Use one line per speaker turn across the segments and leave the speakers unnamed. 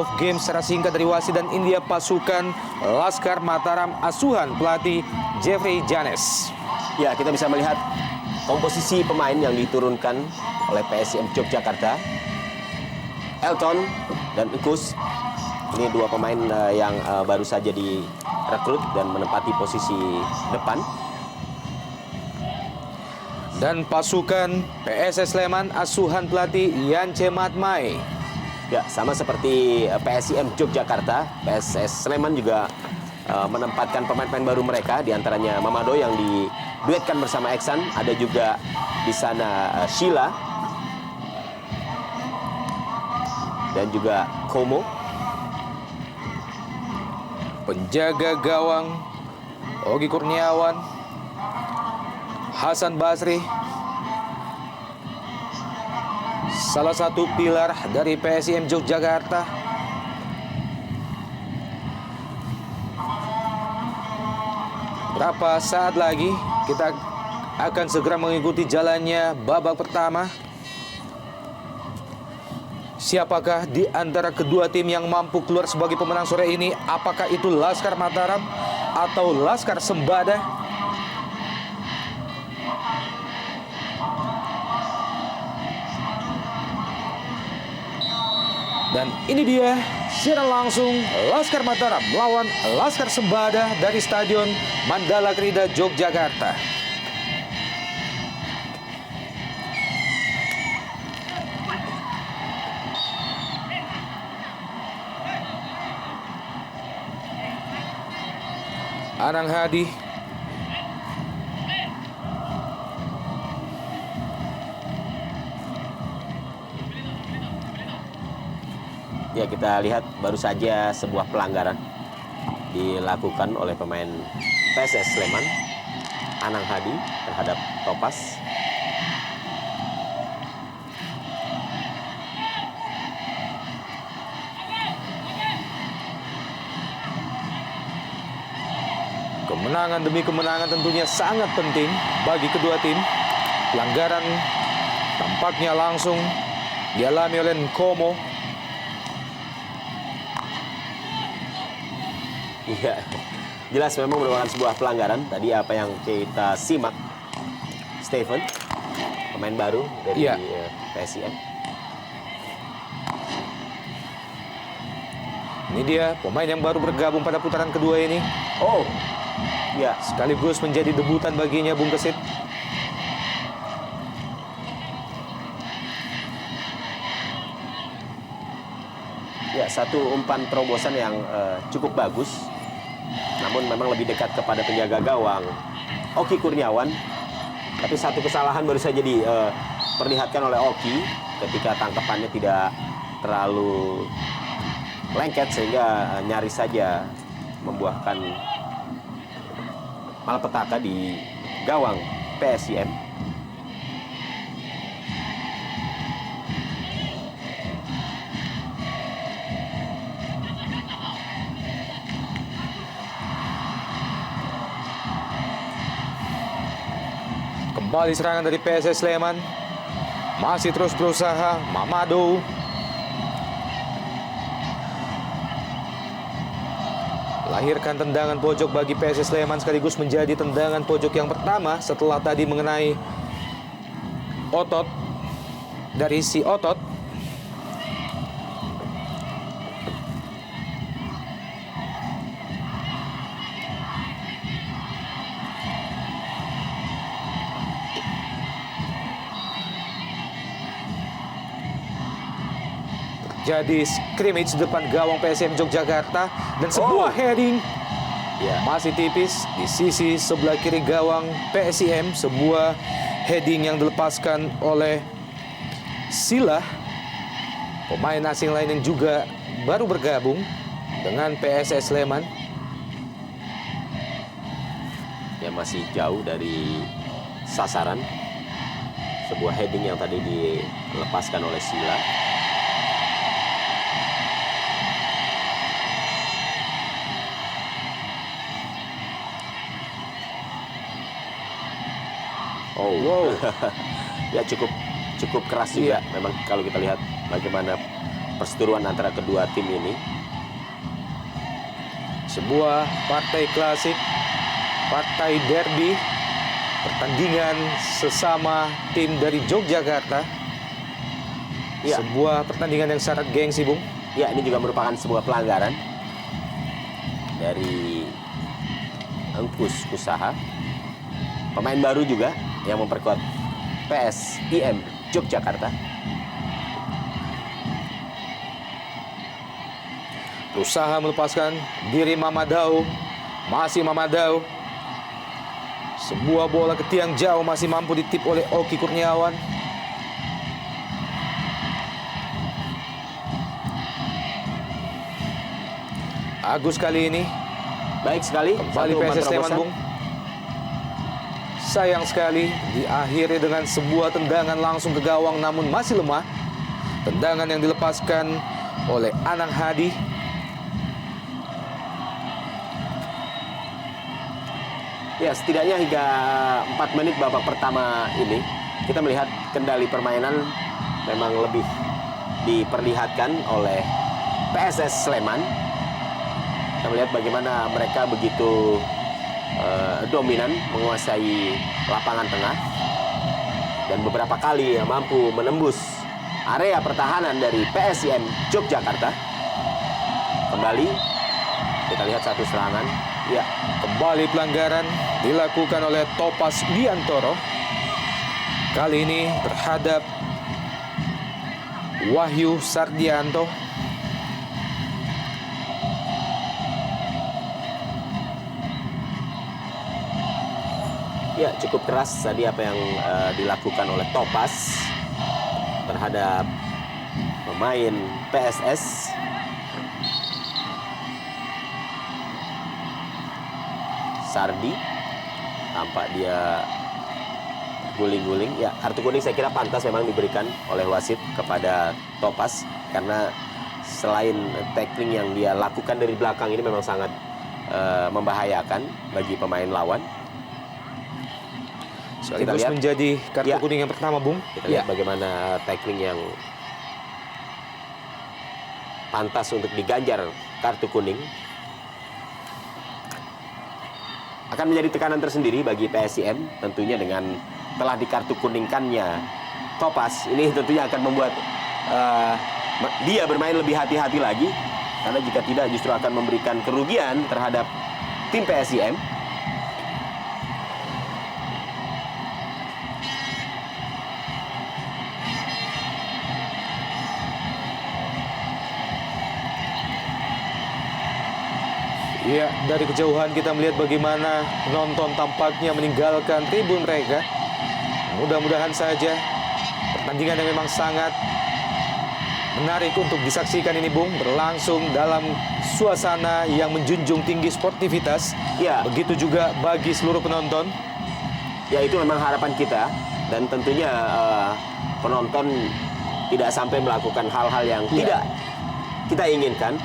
of game secara singkat dari wasit, dan India pasukan Laskar Mataram asuhan pelatih Jeffrey Janes.
Ya, kita bisa melihat komposisi pemain yang diturunkan oleh PSIM Yogyakarta. Elton dan Ikus, ini dua pemain yang baru saja direkrut dan menempati posisi depan.
Dan pasukan PSS Sleman asuhan pelatih Yance Matmai.
Ya, sama seperti PSIM Yogyakarta, PSS Sleman juga menempatkan pemain-pemain baru mereka, diantaranya Mamado yang diduetkan bersama Eksan, ada juga di sana Sheila dan juga Komo.
Penjaga gawang Ogi Kurniawan, Hasan Basri, salah satu pilar dari PSIM Yogyakarta. Berapa saat lagi kita akan segera mengikuti jalannya babak pertama. Siapakah di antara kedua tim yang mampu keluar sebagai pemenang sore ini? Apakah itu Laskar Mataram atau Laskar Sembada? Dan ini dia siaran langsung Laskar Mataram melawan Laskar Sembada dari Stadion Mandala Krida, Yogyakarta. Anang Hadi,
ya, kita lihat baru saja sebuah pelanggaran dilakukan oleh pemain PSS Sleman, Anang Hadi terhadap Topas.
kemenangan demi kemenangan tentunya sangat penting bagi kedua tim. Pelanggaran tampaknya langsung dialami oleh Nkomo.
Iya, jelas memang merupakan sebuah pelanggaran. Tadi apa yang kita simak, Stephen, pemain baru dari PSIM.
Ini dia pemain yang baru bergabung pada putaran kedua ini.
Oh, ya,
Sekaligus menjadi debutan baginya Bung Kesit.
ya, satu umpan terobosan yang cukup bagus. Namun memang lebih dekat kepada penjaga gawang Oki Kurniawan. Tapi satu kesalahan baru saja diperlihatkan oleh Oki ketika tangkapannya tidak terlalu lengket, sehingga nyaris saja membuahkan malapetaka di gawang PSIM.
Kembali serangan dari PSS Sleman. Masih terus berusaha Mamado. Lahirkan tendangan pojok bagi PSS Sleman, sekaligus menjadi tendangan pojok yang pertama setelah tadi mengenai Otot, dari si Otot. Jadi scrimmage depan gawang PSM Yogyakarta dan sebuah heading masih tipis di sisi sebelah kiri gawang PSIM. Sebuah heading yang dilepaskan oleh Sila, pemain asing lain yang juga baru bergabung dengan PSS Sleman.
Ya, masih jauh dari sasaran. Sebuah heading yang tadi dilepaskan oleh Sila. Oh, wow. Ya, cukup keras juga. Memang kalau kita lihat bagaimana perseteruan antara kedua tim ini.
Sebuah partai klasik, partai derby, pertandingan sesama tim dari Yogyakarta.
Ya.
Sebuah pertandingan yang syarat gengsi, Bung.
Ya, ini juga merupakan sebuah pelanggaran dari Engkus Usaha. Pemain baru juga yang memperkuat PSIM Yogyakarta.
Berusaha melepaskan diri Mamadou. Masih Mamadou. Sebuah bola ke tiang jauh masih mampu ditip oleh Oki Kurniawan. Agus kali ini
Baik sekali.
kembali
satu umpan
PSS Sleman,
terobosan.
Bung. Sayang sekali diakhiri dengan sebuah tendangan langsung ke gawang namun masih lemah. Tendangan yang dilepaskan oleh Anang Hadi.
Ya, setidaknya hingga 4 menit babak pertama ini kita melihat kendali permainan memang lebih diperlihatkan oleh PSS Sleman. Kita melihat bagaimana mereka begitu dominan menguasai lapangan tengah dan beberapa kali mampu menembus area pertahanan dari PSIM Yogyakarta. Kembali kita lihat satu serangan. Ya,
Kembali pelanggaran dilakukan oleh Topas Biantoro. Kali ini terhadap Wahyu Sardianto.
ya cukup keras tadi apa yang dilakukan oleh Topas terhadap pemain PSS. Sardi tampak dia guling-guling. Ya, kartu kuning saya kira pantas memang diberikan oleh wasit kepada Topas karena selain tackling yang dia lakukan dari belakang ini memang sangat membahayakan bagi pemain lawan.
Sekaligus
lihat.
menjadi kartu
Ya.
kuning yang pertama, Bung.
Kita lihat bagaimana tackling yang pantas untuk diganjar kartu kuning. Akan menjadi tekanan tersendiri bagi PSIM tentunya dengan telah dikartu kuningkannya Topas. Ini tentunya akan membuat dia bermain lebih hati-hati lagi karena jika tidak justru akan memberikan kerugian terhadap tim PSIM.
Ya, dari kejauhan kita melihat bagaimana penonton tampaknya meninggalkan tribun mereka. Mudah-mudahan saja pertandingan yang memang sangat menarik untuk disaksikan ini, Bung, berlangsung dalam suasana yang menjunjung tinggi sportivitas.
Ya.
Begitu juga bagi seluruh penonton.
Ya, itu memang harapan kita dan tentunya penonton tidak sampai melakukan hal-hal yang tidak kita inginkan,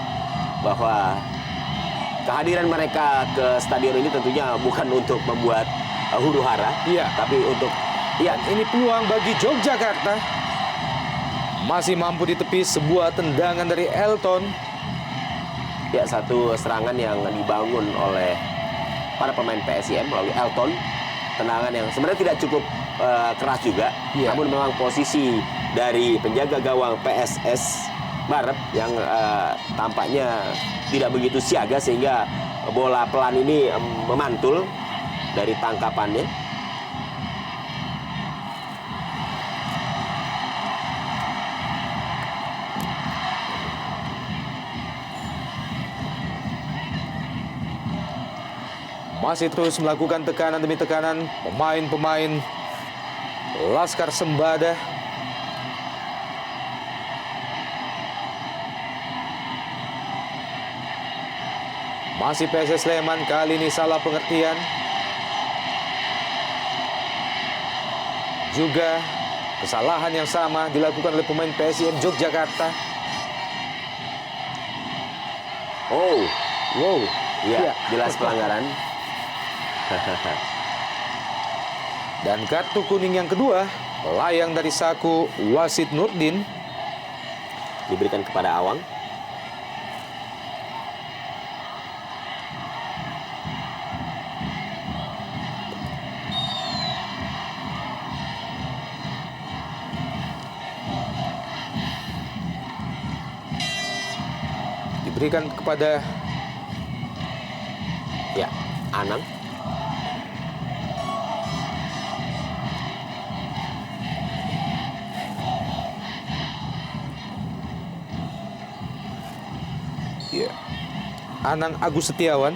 bahwa kehadiran mereka ke stadion ini tentunya bukan untuk membuat huru-hara, tapi untuk
ini peluang bagi Yogyakarta. Masih mampu ditepis sebuah tendangan dari Elton.
Ya, satu serangan yang dibangun oleh para pemain PSIM melalui Elton. Tendangan yang sebenarnya tidak cukup keras juga, namun memang posisi dari penjaga gawang PSS Barep yang tampaknya tidak begitu siaga sehingga bola pelan ini memantul dari tangkapannya.
Masih terus melakukan tekanan demi tekanan pemain-pemain Laskar Sembada. Masih PSS Sleman, kali ini salah pengertian. Juga kesalahan yang sama dilakukan oleh pemain PSIM Yogyakarta.
Wow. Ya, jelas pelanggaran.
Dan kartu kuning yang kedua layang dari saku wasit Nurdin.
diberikan kepada Awang.
Diberikan kepada
Ya, Anang.
ya, Anang Agus Setiawan.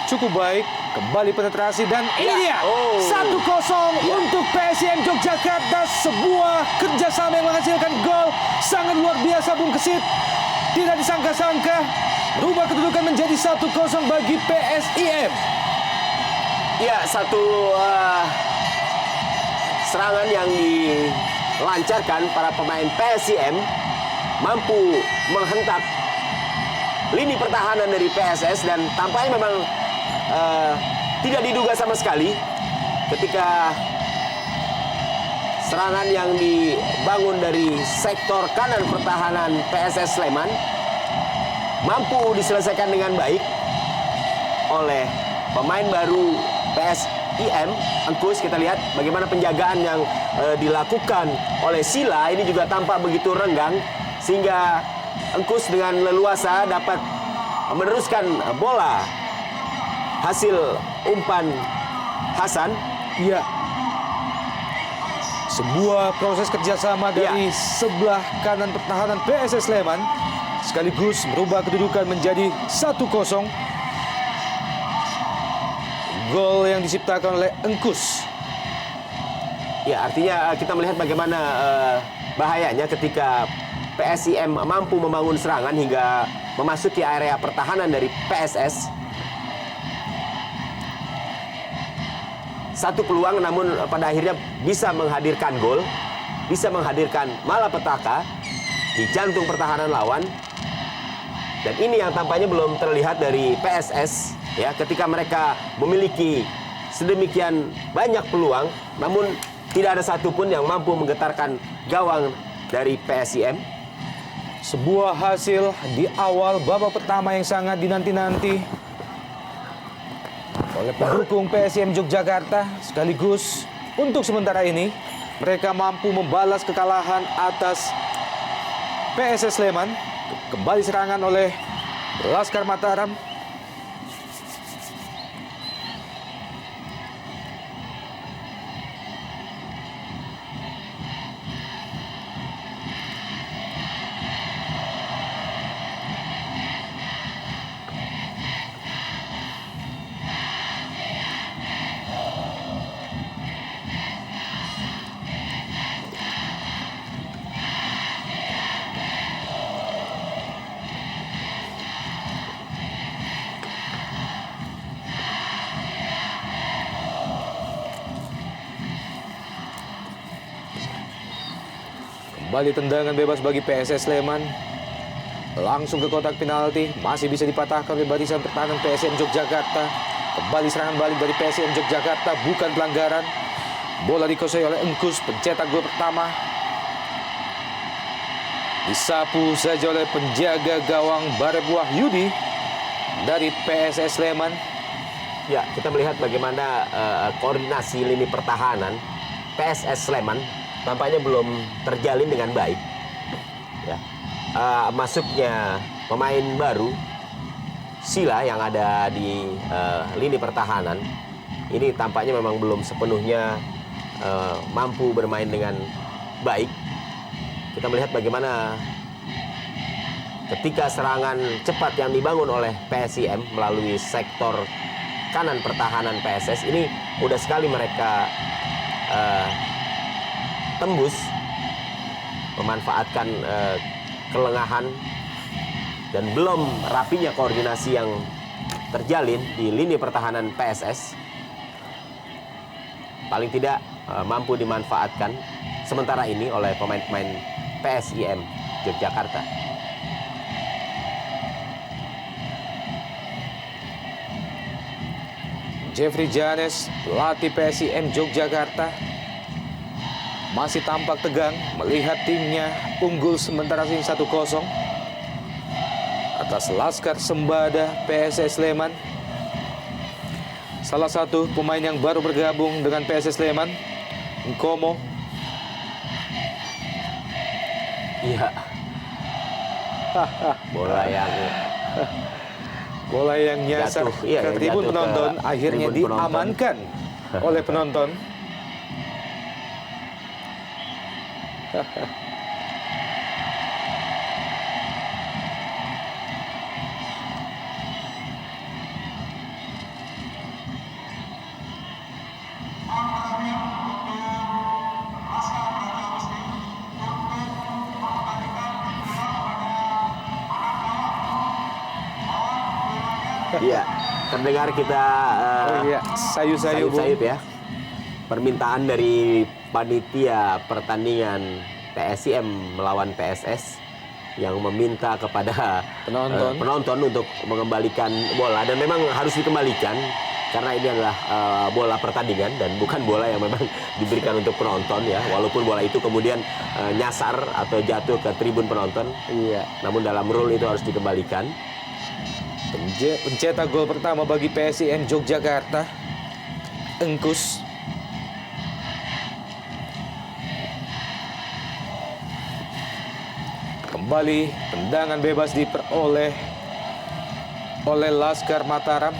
Cukup baik, kembali penetrasi dan ini dia
Oh.
1-0 untuk PSIM Yogyakarta. Sebuah kerjasama yang menghasilkan gol sangat luar biasa, Bung Kesit. Tidak disangka-sangka berubah kedudukan menjadi 1-0 bagi PSIM.
Ya, satu serangan yang dilancarkan para pemain PSIM mampu menghentak lini pertahanan dari PSS dan tampaknya memang tidak diduga sama sekali ketika serangan yang dibangun dari sektor kanan pertahanan PSS Sleman mampu diselesaikan dengan baik oleh pemain baru PSIM, Engkus. Kita lihat bagaimana penjagaan yang dilakukan oleh Sila ini juga tampak begitu renggang sehingga Engkus dengan leluasa dapat meneruskan bola hasil umpan Hasan.
Ya, sebuah proses kerjasama dari sebelah kanan pertahanan PSS Sleman sekaligus merubah kedudukan menjadi 1-0. Gol yang diciptakan oleh Engkus.
Ya, artinya kita melihat bagaimana bahayanya ketika PSIM mampu membangun serangan hingga memasuki area pertahanan dari PSS. Satu peluang namun pada akhirnya bisa menghadirkan gol, bisa menghadirkan malapetaka di jantung pertahanan lawan. Dan ini yang tampaknya belum terlihat dari PSS ya, ketika mereka memiliki sedemikian banyak peluang namun tidak ada satupun yang mampu menggetarkan gawang dari PSIM.
Sebuah hasil di awal babak pertama yang sangat dinanti-nanti oleh pendukung PSIM Yogyakarta. Sekaligus untuk sementara ini mereka mampu membalas kekalahan atas PSS Sleman. Kembali serangan oleh Laskar Mataram. Kembali tendangan bebas bagi PSS Sleman. Langsung ke kotak penalti. Masih bisa dipatahkan oleh barisan pertahanan PSM Yogyakarta. Kembali serangan balik dari PSM Yogyakarta. Bukan pelanggaran. Bola dikuasai oleh Engkus, pencetak gol pertama. Disapu saja oleh penjaga gawang Barep Wahyudi dari PSS Sleman.
Ya, kita melihat bagaimana koordinasi lini pertahanan PSS Sleman tampaknya belum terjalin dengan baik. Ya, masuknya pemain baru Sila yang ada di lini pertahanan ini tampaknya memang belum sepenuhnya mampu bermain dengan baik. Kita melihat bagaimana ketika serangan cepat yang dibangun oleh PSIM melalui sektor kanan pertahanan PSS ini mudah sekali mereka tembus, memanfaatkan kelengahan dan belum rapinya koordinasi yang terjalin di lini pertahanan PSS. Paling tidak mampu dimanfaatkan sementara ini oleh pemain-pemain PSIM Yogyakarta.
Jeffrey Janes, pelatih PSIM Yogyakarta, masih tampak tegang melihat timnya unggul sementara ini 1-0 atas Laskar Sembada PSS Sleman. Salah satu pemain yang baru bergabung dengan PSS Sleman, Nkomo.
Iya.
Bola yang nyasar
Jatuh, iya,
ke
yang
tribun
jatuh ke
penonton akhirnya
tribun penonton.
diamankan oleh penonton.
Iya, terdengar kita
Oh iya, sayu-sayu Bung.
sayup-sayup ya. Permintaan dari panitia pertandingan PSIM melawan PSS yang meminta kepada penonton untuk mengembalikan bola, dan memang harus dikembalikan karena ini adalah bola pertandingan dan bukan bola yang memang diberikan untuk penonton ya. Walaupun bola itu kemudian nyasar atau jatuh ke tribun penonton,
Iya.
namun dalam rule itu harus dikembalikan.
Pencetak gol pertama bagi PSIM Yogyakarta, Engkus. Kembali tendangan bebas diperoleh oleh Laskar Mataram.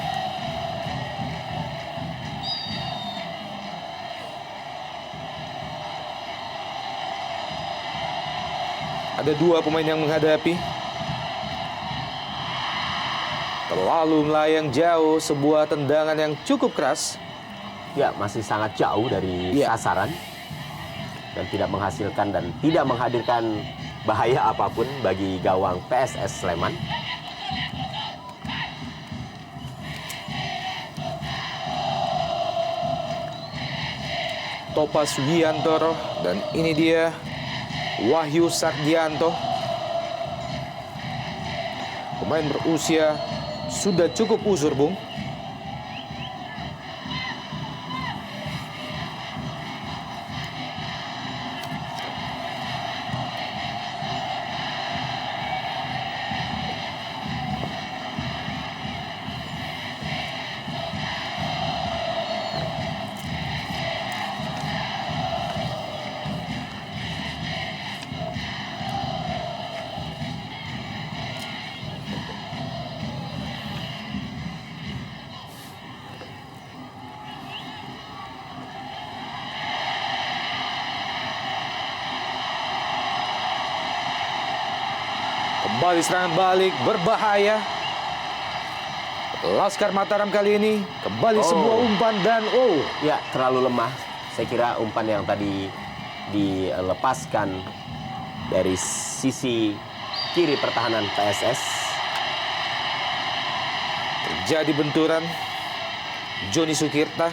Ada dua pemain yang menghadapi. Terlalu melayang jauh, sebuah tendangan yang cukup keras.
Ya, masih sangat jauh dari sasaran dan tidak menghasilkan dan tidak menghadirkan bahaya apapun bagi gawang PSS Sleman.
Topas Wiantoro, dan ini dia Wahyu Sardianto. Pemain berusia sudah cukup usur, Bung. Kembali serangan balik berbahaya. Laskar Mataram kali ini kembali sebuah umpan dan
Ya, terlalu lemah. Saya kira umpan yang tadi dilepaskan dari sisi kiri pertahanan PSS.
terjadi benturan Joni Sukirta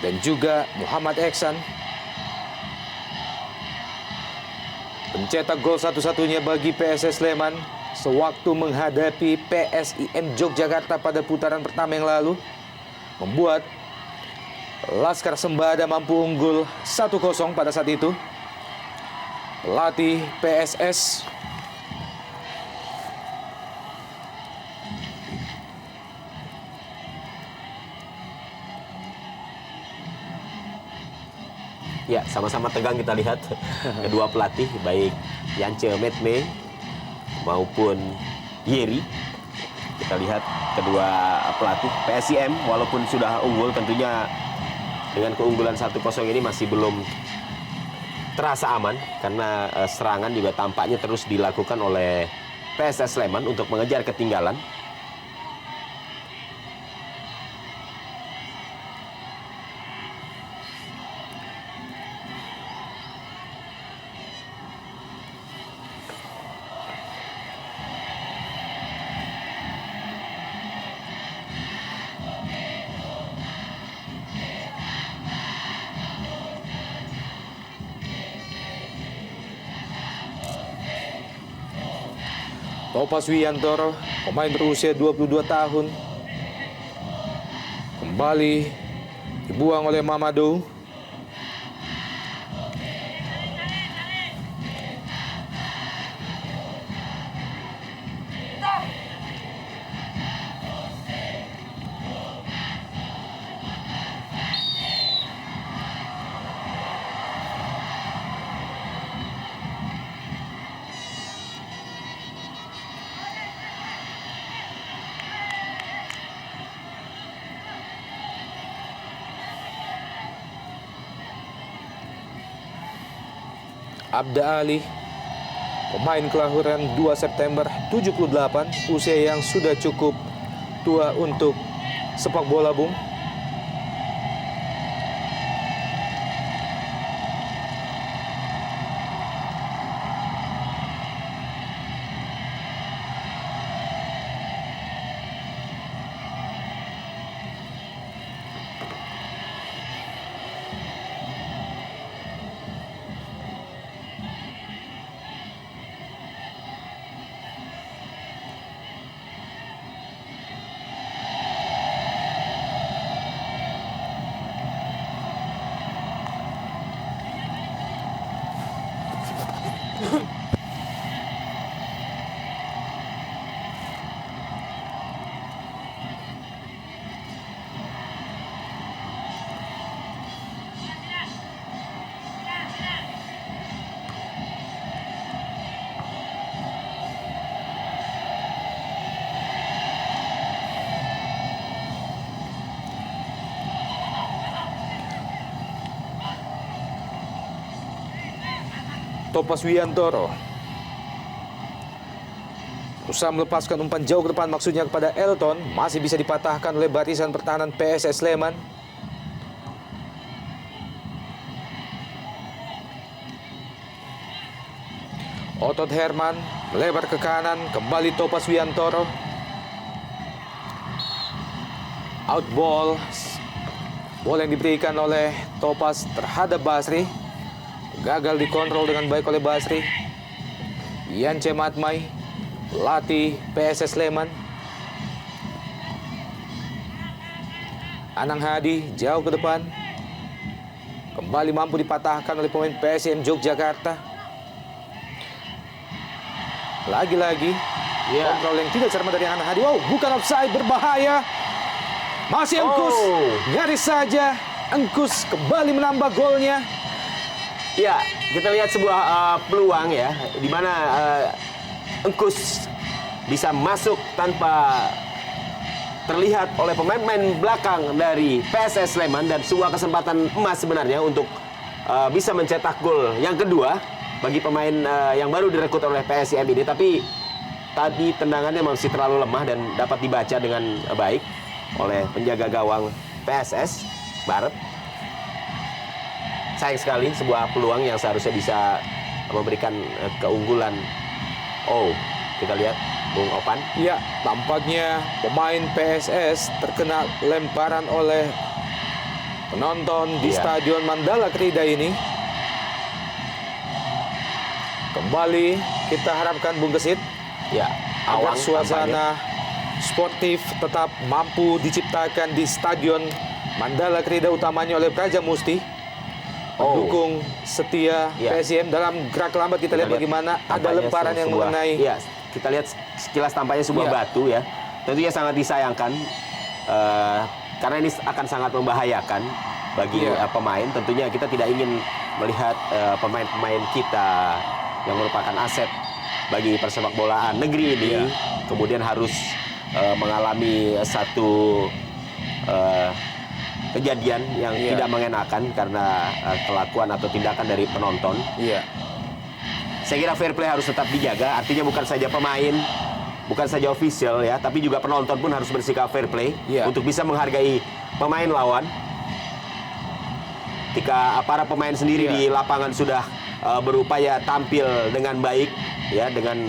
dan juga Muhammad Eksan. Pencetak gol satu-satunya bagi PSS Sleman sewaktu menghadapi PSIM Yogyakarta pada putaran pertama yang lalu, membuat Laskar Sembada mampu unggul 1-0 pada saat itu. Pelatih PSS
Ya, sama-sama tegang kita lihat kedua pelatih, baik Yance Metme maupun Yeri. Kita lihat kedua pelatih PSIM walaupun sudah unggul, tentunya dengan keunggulan 1-0 ini masih belum terasa aman karena serangan juga tampaknya terus dilakukan oleh PSS Sleman untuk mengejar ketinggalan.
Topas Wiantoro, pemain berusia 22 tahun. Kembali dibuang oleh Mamadou. Abda Ali, pemain kelahiran 2 September 78, usia yang sudah cukup tua untuk sepak bola, Bung. Topas Wiantoro berusaha melepaskan umpan jauh ke depan, maksudnya kepada Elton. Masih bisa dipatahkan oleh barisan pertahanan PSS Sleman. Otot Herman melebar ke kanan, kembali Topas Wiantoro. Out ball. Bola yang diberikan oleh Topas terhadap Basri. Gagal dikontrol dengan baik oleh Basri. Yance Matmai, pelatih PSS Sleman. Anang Hadi jauh ke depan. Kembali mampu dipatahkan oleh pemain PSM Yogyakarta. Lagi-lagi kontrol yang tidak cermat dari Anang Hadi. Wow, bukan offside, berbahaya. Masih Engkus, nyaris saja Engkus kembali menambah golnya.
Ya, kita lihat sebuah peluang ya, di mana Engkus bisa masuk tanpa terlihat oleh pemain-pemain belakang dari PSS Sleman, dan sebuah kesempatan emas sebenarnya untuk bisa mencetak gol yang kedua bagi pemain yang baru direkrut oleh PSIM ini. Tapi tadi tendangannya masih terlalu lemah dan dapat dibaca dengan baik oleh penjaga gawang PSS Barat. Sayang sekali, sebuah peluang yang seharusnya bisa memberikan keunggulan. Oh, kita lihat Bung Opan.
Ya, tampaknya pemain PSS terkena lemparan oleh penonton di Stadion Mandala Krida ini. Kembali kita harapkan Bung Gesit,
Ya,
agar
awang
suasana sportif tetap mampu diciptakan di Stadion Mandala Krida, utamanya oleh Praja Musti. Pendukung setia PSIM dalam gerak lambat. Kita lihat bagaimana ada lemparan yang mengenai.
Ya, kita lihat sekilas tampaknya sebuah batu ya. Tentunya sangat disayangkan karena ini akan sangat membahayakan bagi pemain. Tentunya kita tidak ingin melihat pemain-pemain kita yang merupakan aset bagi persepak bolaan negeri ini kemudian harus mengalami satu kejadian yang tidak mengenakan karena kelakuan atau tindakan dari penonton. Saya kira fair play harus tetap dijaga. Artinya bukan saja pemain, bukan saja official ya, tapi juga penonton pun harus bersikap fair play untuk bisa menghargai pemain lawan. Jika para pemain sendiri di lapangan sudah berupaya tampil dengan baik ya, dengan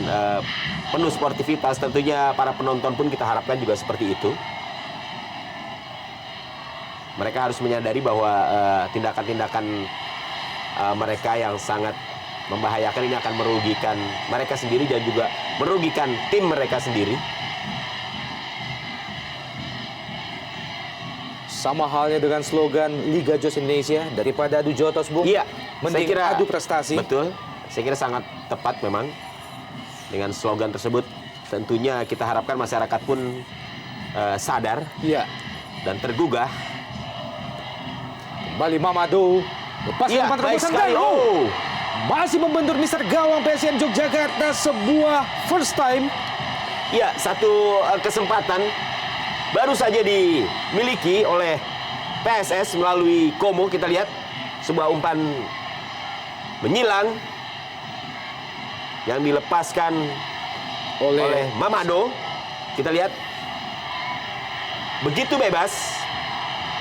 penuh sportivitas, tentunya para penonton pun kita harapkan juga seperti itu. Mereka harus menyadari bahwa tindakan-tindakan mereka yang sangat membahayakan ini akan merugikan mereka sendiri dan juga merugikan tim mereka sendiri.
Sama halnya dengan slogan Liga Jos Indonesia, daripada adu jotos, Bung.
Iya,
mending adu prestasi.
Betul, saya kira sangat tepat memang dengan slogan tersebut. Tentunya kita harapkan masyarakat pun sadar
Iya.
dan tergugah.
Kembali Mamado, lepas
Iya,
umpan
baik
terobosan
sekali.
dan
Oh,
masih membentur Mister Gawang PSM Yogyakarta, sebuah first time.
ya, satu kesempatan baru saja dimiliki oleh PSS melalui Komo. Kita lihat sebuah umpan menyilang yang dilepaskan oleh Mamado. Kita lihat begitu bebas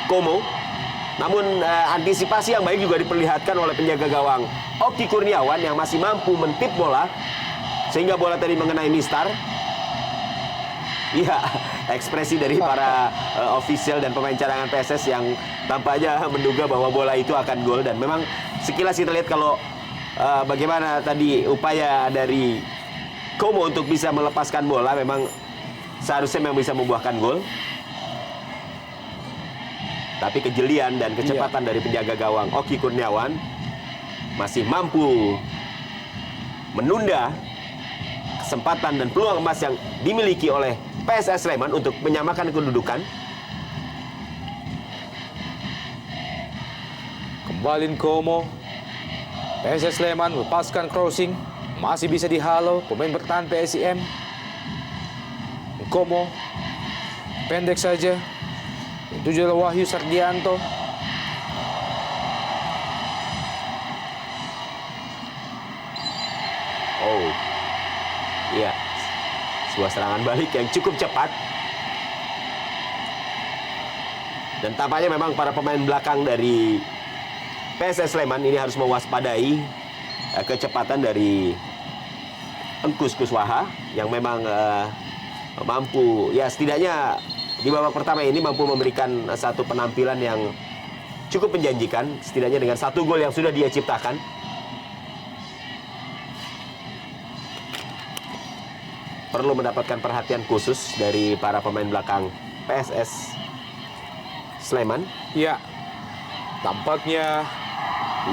Komo. Namun antisipasi yang baik juga diperlihatkan oleh penjaga gawang Oki Kurniawan yang masih mampu mentip bola sehingga bola tadi mengenai Mistar. Iya, ekspresi dari para official dan pemain cadangan PSS yang tampaknya menduga bahwa bola itu akan gol. Dan memang sekilas kita lihat kalau bagaimana tadi upaya dari Komo untuk bisa melepaskan bola, memang seharusnya memang bisa membuahkan gol. Tapi kejelian dan kecepatan dari penjaga gawang Oki Kurniawan masih mampu menunda kesempatan dan peluang emas yang dimiliki oleh PSS Sleman untuk menyamakan kedudukan.
Kembali Komo. PSS Sleman melepaskan crossing, masih bisa dihalau pemain bertahan PSIM. Komo pendek saja. Itu juga Wahyu Sardianto.
Oh, iya, sebuah serangan balik yang cukup cepat. Dan tampaknya memang para pemain belakang dari PSS Sleman ini harus mewaspadai kecepatan dari Engkus Kuswaha yang memang mampu, ya setidaknya di babak pertama ini mampu memberikan satu penampilan yang cukup menjanjikan, setidaknya dengan satu gol yang sudah dia ciptakan. Perlu mendapatkan perhatian khusus dari para pemain belakang PSS Sleman.
Ya, tampaknya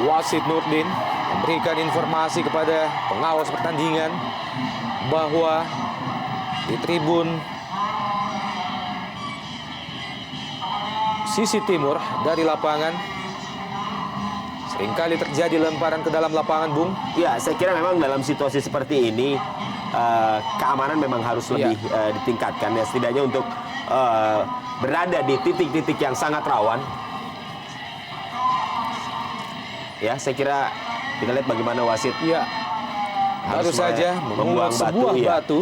wasit Nurdin memberikan informasi kepada pengawas pertandingan bahwa di tribun sisi timur dari lapangan seringkali terjadi lemparan ke dalam lapangan, Bung.
Ya, saya kira memang dalam situasi seperti ini keamanan memang harus lebih ditingkatkan, ya, setidaknya untuk berada di titik-titik yang sangat rawan. Ya, saya kira kita lihat bagaimana wasit
Ya, baru saja
membuang
memungut sebuah
iya.
batu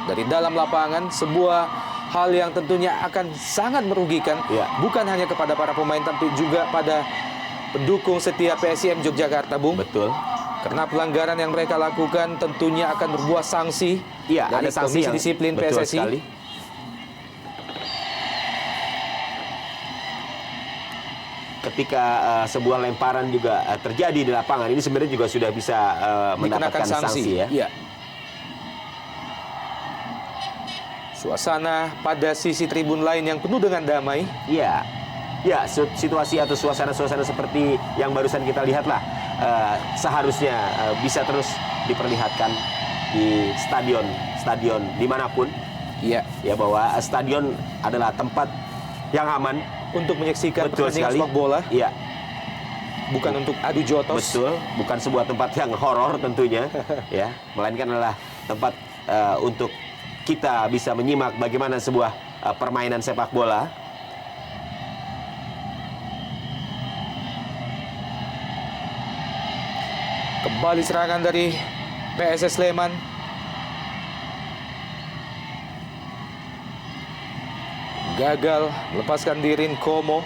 dari dalam lapangan, sebuah hal yang tentunya akan sangat merugikan,
Ya.
bukan hanya kepada para pemain tapi juga pada pendukung setia PSIM Yogyakarta, Bung.
Betul.
Karena pelanggaran yang mereka lakukan tentunya akan berbuah sanksi
Iya,
dari
ada sanksi
Komisi
yang
Disiplin
betul
PSSI.
sekali. Ketika sebuah lemparan juga terjadi di lapangan, ini sebenarnya juga sudah bisa mendapatkan
Dikenakan
sanksi, ya.
Iya. Suasana pada sisi tribun lain yang penuh dengan damai.
Iya, ya, situasi atau suasana-suasana seperti yang barusan kita lihatlah seharusnya bisa terus diperlihatkan di stadion dimanapun.
Iya.
Ya, bahwa stadion adalah tempat yang aman
Untuk menyaksikan
betul
pertandingan
sekali.
sepak bola,
Iya,
bukan untuk adu jotos.
betul, bukan sebuah tempat yang horor tentunya, ya, melainkan adalah tempat untuk kita bisa menyimak bagaimana sebuah permainan sepak bola.
Kembali serangan dari PSS Sleman. Gagal melepaskan diri Komo.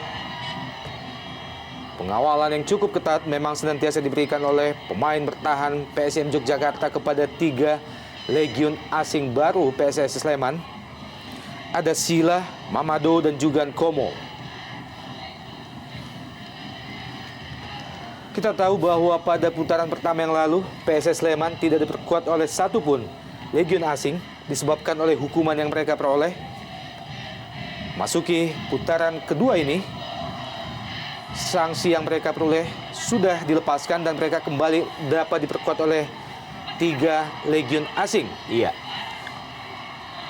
Pengawalan yang cukup ketat memang senantiasa diberikan oleh pemain bertahan PSM Yogyakarta kepada 3 legiun asing baru PSS Sleman. Ada Sila, Mamado, dan juga Komo. Kita tahu bahwa pada putaran pertama yang lalu, PSS Sleman tidak diperkuat oleh satupun legiun asing disebabkan oleh hukuman yang mereka peroleh. Masuki putaran kedua ini, sanksi yang mereka peroleh sudah dilepaskan dan mereka kembali dapat diperkuat oleh 3 legion asing.
Iya.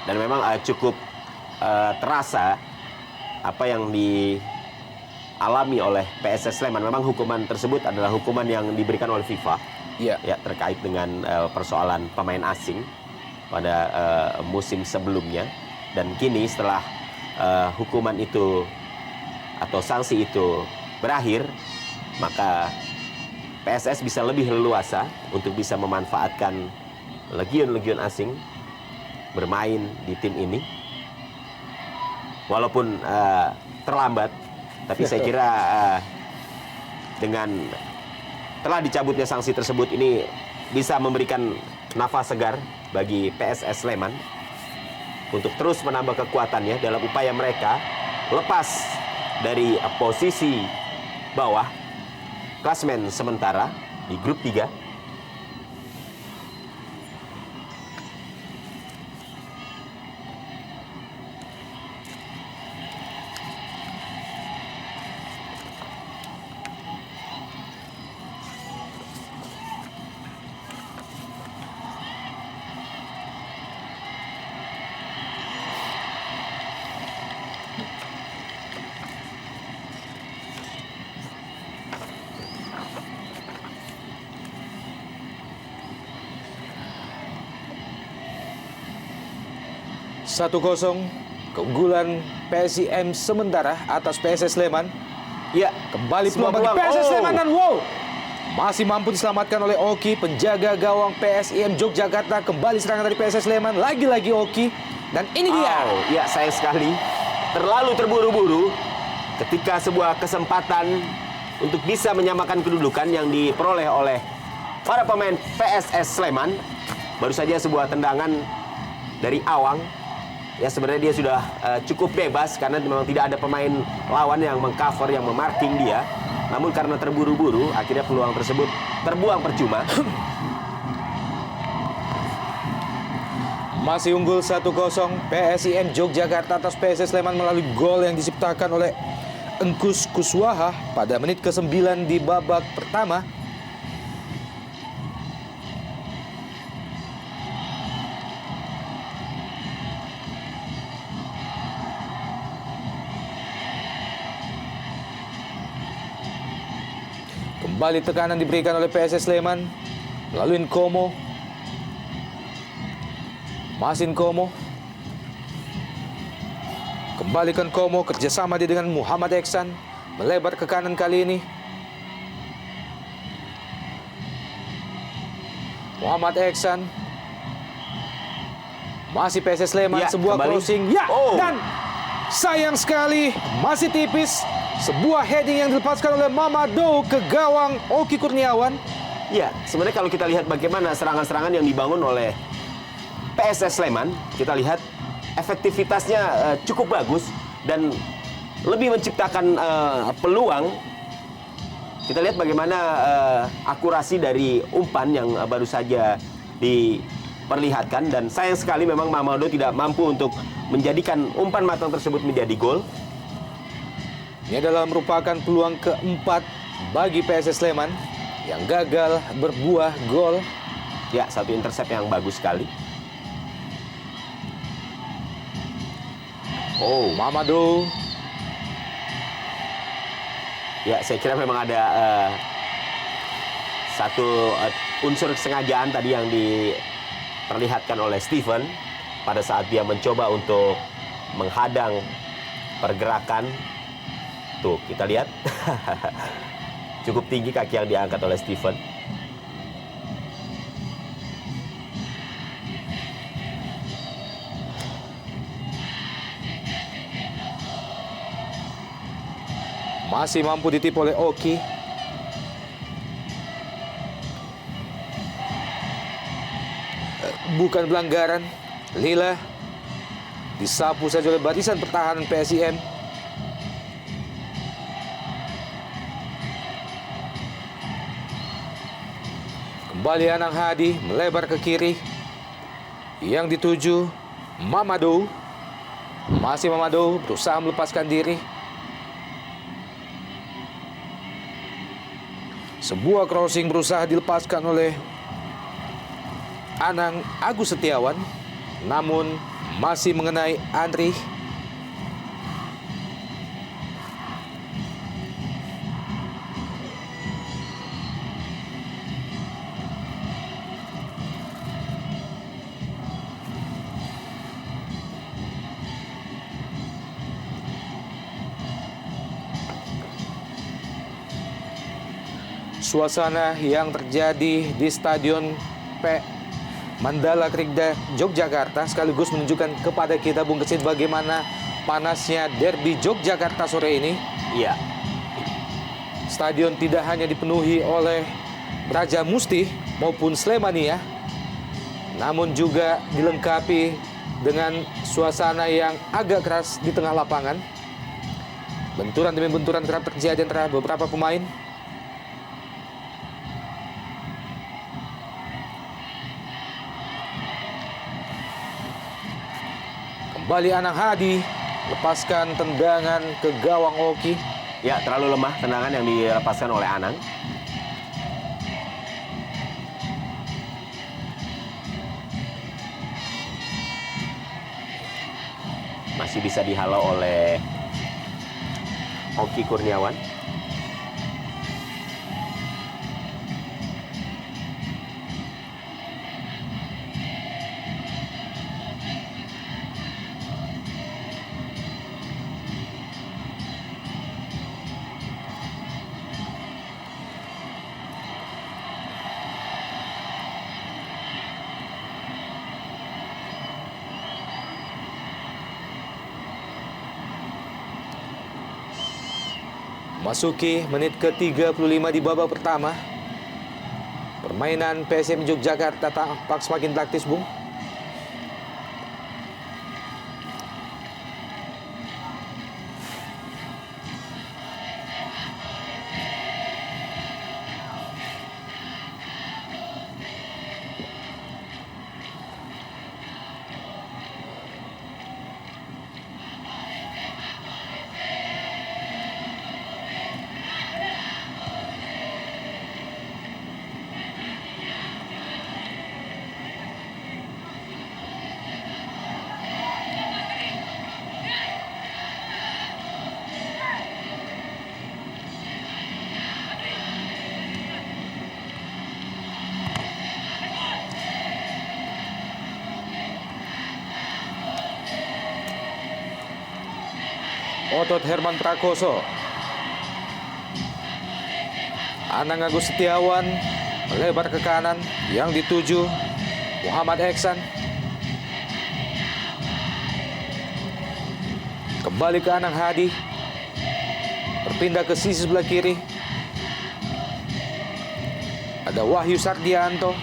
Dan memang cukup terasa apa yang dialami oleh PSS Sleman. Memang hukuman tersebut adalah hukuman yang diberikan oleh FIFA.
Iya.
Ya, terkait dengan persoalan pemain asing pada musim sebelumnya. Dan kini setelah hukuman itu atau sanksi itu berakhir, maka PSS bisa lebih leluasa untuk bisa memanfaatkan legion-legion asing bermain di tim ini. Walaupun terlambat, tapi saya kira dengan telah dicabutnya sanksi tersebut ini bisa memberikan nafas segar bagi PSS Sleman untuk terus menambah kekuatannya dalam upaya mereka lepas dari posisi bawah klasmen sementara di grup 3.
Satu 0 keunggulan PSIM sementara atas PSS Sleman.
Ya,
Kembali
sebuah
peluang bagi
peluang.
PSS
Oh.
Sleman dan masih mampu diselamatkan oleh Oki, penjaga gawang PSIM Yogyakarta. Kembali serangan dari PSS Sleman, lagi-lagi Oki. Dan ini dia.
Ya, sayang sekali. Terlalu terburu-buru ketika sebuah kesempatan untuk bisa menyamakan kedudukan yang diperoleh oleh para pemain PSS Sleman. Baru saja sebuah tendangan dari Awang. Ya, sebenarnya dia sudah cukup bebas karena memang tidak ada pemain lawan yang mengcover, yang memarking dia. Namun karena terburu-buru, akhirnya peluang tersebut terbuang percuma.
Masih unggul 1-0 PSIM Yogyakarta atas PSS Sleman melalui gol yang diciptakan oleh Engkus Kuswaha pada menit ke-9 di babak pertama. Kembali tekanan diberikan oleh PSS Sleman melalui Nkomo. Masih Nkomo. Kembali ke Nkomo, kerjasama dia dengan Muhammad Eksan. Melebar ke kanan kali ini. Muhammad Eksan. Masih PSS Sleman,
Ya,
sebuah
kembali.
crossing. Ya,
Oh.
dan sayang sekali, masih tipis. Sebuah heading yang dilepaskan oleh Mamadou ke gawang Oki Kurniawan.
Ya, sebenarnya kalau kita lihat bagaimana serangan-serangan yang dibangun oleh PSS Sleman, kita lihat efektivitasnya cukup bagus dan lebih menciptakan peluang. Kita lihat bagaimana akurasi dari umpan yang baru saja diperlihatkan, dan sayang sekali memang Mamadou tidak mampu untuk menjadikan umpan matang tersebut menjadi gol.
Ini adalah merupakan peluang keempat bagi PSS Sleman yang gagal berbuah gol.
Ya, satu intercept yang bagus sekali.
Oh, Mamadou.
Ya, saya kira memang ada satu unsur kesengajaan tadi yang diperlihatkan oleh Steven pada saat dia mencoba untuk menghadang pergerakan. Tuh, kita lihat. Cukup tinggi kaki yang diangkat oleh Steven.
Masih mampu ditipu oleh Oki. Bukan pelanggaran. Lila disapu saja oleh barisan pertahanan PSIM. Kembali Anang Hadi melebar ke kiri. Yang dituju Mamadou. Masih Mamadou berusaha melepaskan diri. Sebuah crossing berusaha dilepaskan oleh Anang Agus Setiawan, namun masih mengenai Andri. Suasana yang terjadi di Stadion Mandala Krikda Yogyakarta sekaligus menunjukkan kepada kita, Bung Kesit, bagaimana panasnya derby Yogyakarta sore ini.
Iya.
Stadion tidak hanya dipenuhi oleh Braja Musti maupun Slemania, namun juga dilengkapi dengan suasana yang agak keras di tengah lapangan. Benturan demi benturan kerap terjadi antara beberapa pemain. Kembali Anang Hadi, lepaskan tendangan ke gawang Oki.
Ya, terlalu lemah tendangan yang dilepaskan oleh Anang. Masih bisa dihalau oleh Oki Kurniawan.
Masuki menit ke-35 di babak pertama. Permainan PSM Yogyakarta tampak semakin taktis, Bung. Otot Herman Prakoso. Anang Agus Setiawan melebar ke kanan yang dituju Muhammad Eksan. Kembali ke Anang Hadi. Berpindah ke sisi sebelah kiri. Ada Wahyu Sardianto.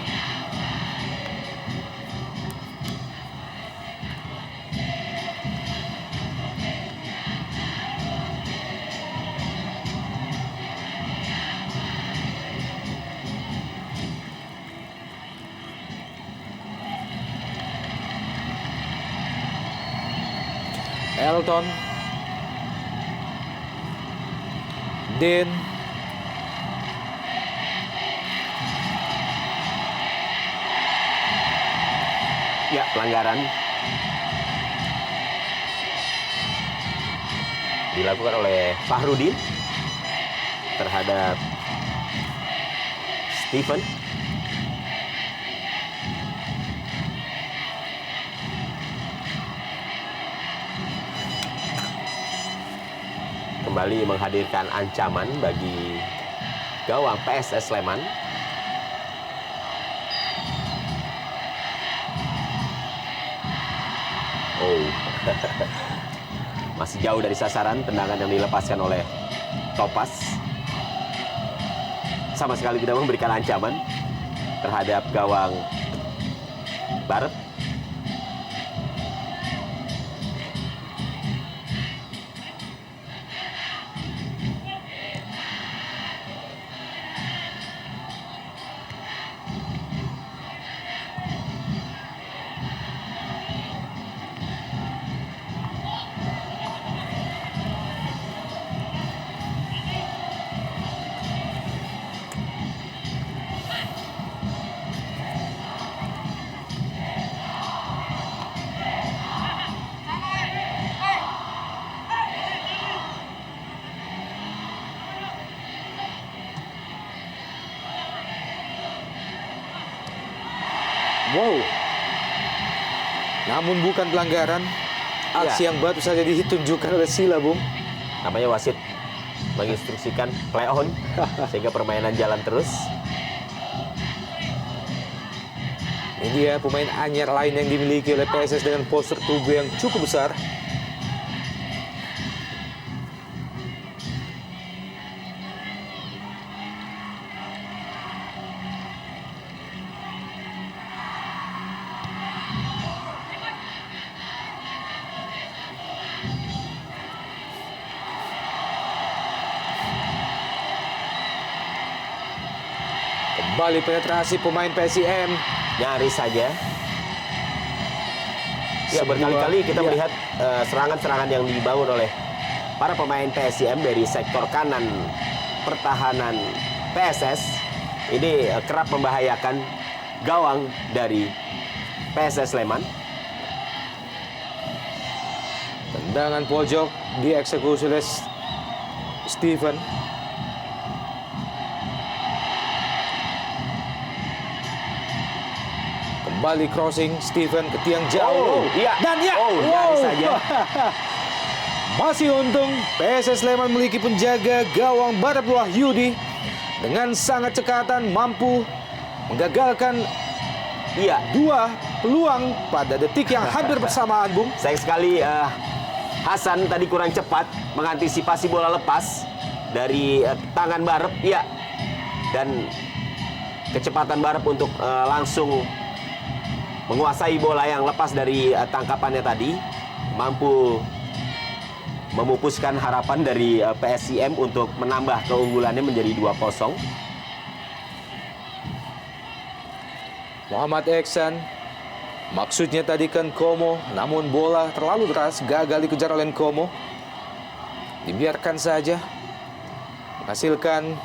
Elton, Den,
ya, pelanggaran dilakukan oleh Fahrudin terhadap Steven. Kembali menghadirkan ancaman bagi gawang PSS Sleman. Oh, masih jauh dari sasaran tendangan yang dilepaskan oleh Topas. Sama sekali tidak memberikan ancaman terhadap gawang Barat.
Wow. Namun bukan pelanggaran. Aksi yang baru saja ditunjukkan oleh Sila, Bung.
Namanya wasit menginstruksikan play on sehingga permainan jalan terus.
Ini dia pemain anyar lain yang dimiliki oleh PSS dengan postur tubuh yang cukup besar. Kembali penetrasi pemain PSIM.
Nyaris saja. Ya, berkali-kali kita melihat serangan-serangan yang dibangun oleh para pemain PSIM dari sektor kanan pertahanan PSS. Ini kerap membahayakan gawang dari PSS Sleman.
Tendangan pojok dieksekusi oleh Steven. Kembali crossing Steven ke tiang jauh.
Iya.
Dan ya.
Nyaris saja.
Masih untung PSS Sleman memiliki penjaga gawang Barat Wahyudi dengan sangat cekatan mampu menggagalkan dua peluang pada detik yang hampir bersamaan, Bung.
Sayang sekali Hasan tadi kurang cepat mengantisipasi bola lepas dari tangan Barep. Iya. Dan kecepatan Barep untuk langsung menguasai bola yang lepas dari tangkapannya tadi mampu memupuskan harapan dari PSIM untuk menambah keunggulannya menjadi 2-0.
Muhammad Eksan maksudnya tadi ke Nkomo, namun bola terlalu deras, gagal dikejar oleh Nkomo. Dibiarkan saja, menghasilkan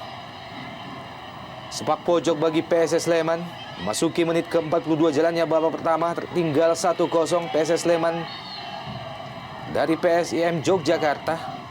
sepak pojok bagi PSS Sleman. Masuki menit ke-42 jalannya babak pertama, tertinggal 1-0 PSS Sleman dari PSIM Yogyakarta.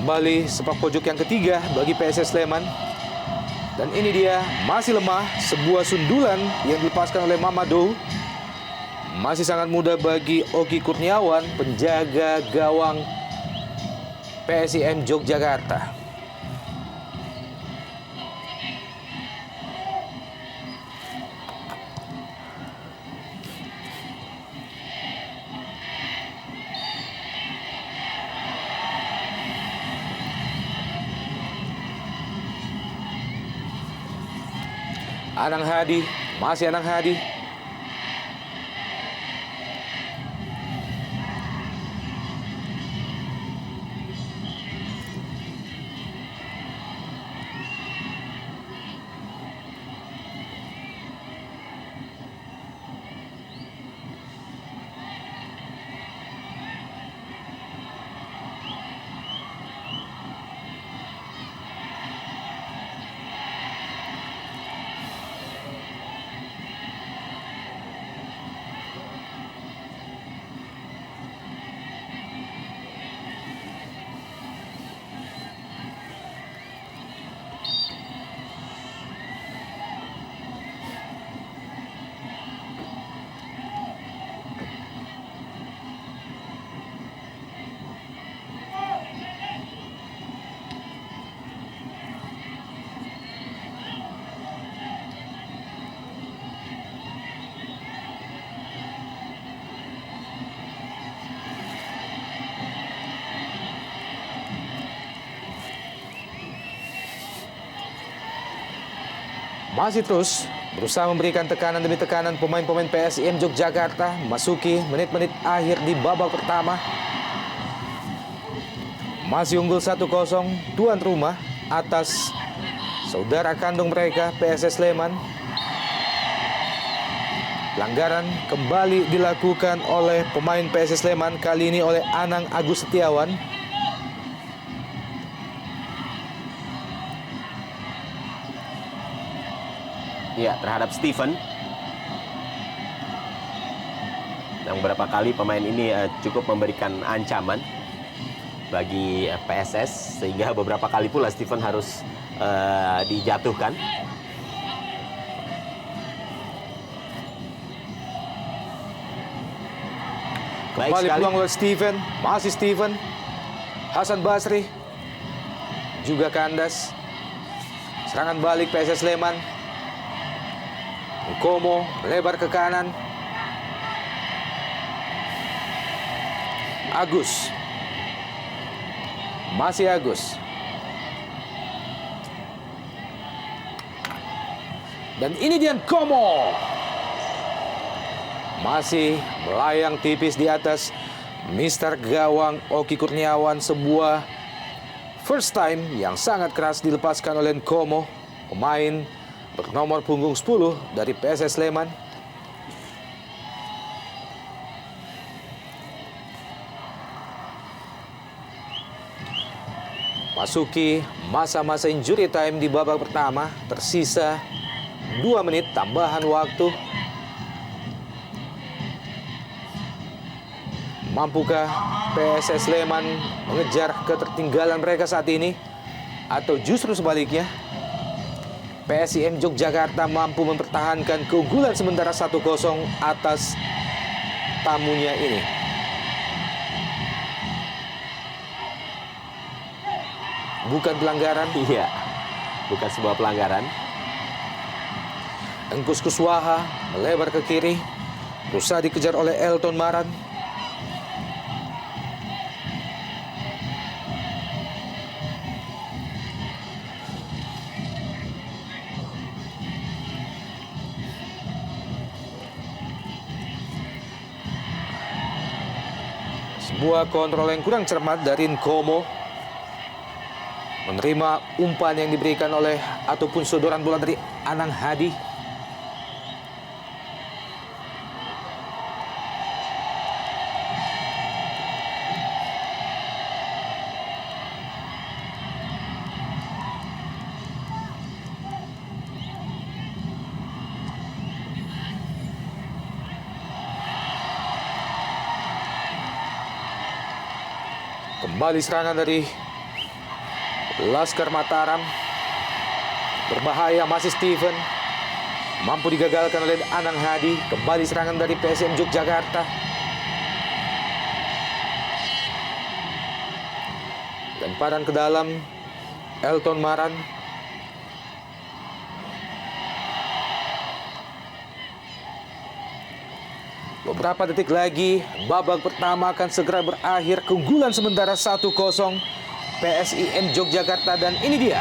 Kembali sepak pojok yang ketiga bagi PSS Sleman. Dan ini dia masih lemah, sebuah sundulan yang dilepaskan oleh Mamadou. Masih sangat mudah bagi Oki Kurniawan, penjaga gawang PSIM Yogyakarta. Anang Hadi, masih Anang Hadi. Masih terus berusaha memberikan tekanan demi tekanan pemain-pemain PSIM Yogyakarta masuki menit-menit akhir di babak pertama. Masih unggul 1-0 tuan rumah atas saudara kandung mereka PSS Sleman. Pelanggaran kembali dilakukan oleh pemain PSS Sleman, kali ini oleh Anang Agus Setiawan.
Ya, terhadap Steven. Yang beberapa kali pemain ini cukup memberikan ancaman bagi PSS, sehingga beberapa kali pula Steven harus dijatuhkan. Baik
Kembali
sekali.
peluang oleh Steven, masih Steven. Hasan Basri juga kandas. Serangan balik PSS Sleman. Komo lebar ke kanan. Agus. Masih Agus. Dan ini dia Komo. Masih melayang tipis di atas Mister Gawang Oki Kurniawan. Sebuah first time yang sangat keras dilepaskan oleh Komo, pemain bernomor punggung 10 dari PSS Sleman. Masuki masa-masa injury time di babak pertama, tersisa 2 menit tambahan waktu. Mampukah PSS Sleman mengejar ketertinggalan mereka saat ini? Atau justru sebaliknya, PSIM Yogyakarta mampu mempertahankan keunggulan sementara 1-0 atas tamunya ini? Bukan pelanggaran.
Iya, bukan sebuah pelanggaran.
Engkus Kuswaha melebar ke kiri, berusaha dikejar oleh Elton Maran. Sebuah kontrol yang kurang cermat dari Nkomo. Menerima umpan yang diberikan oleh ataupun sodoran bola dari Anang Hadi. Kembali serangan dari Laskar Mataram. Berbahaya masih Steven. Mampu digagalkan oleh Anang Hadi. Kembali serangan dari PSM Yogyakarta. Lemparan ke dalam Elton Maran. Beberapa detik lagi, babak pertama akan segera berakhir. Keunggulan sementara 1-0 PSIM Yogyakarta. Dan ini dia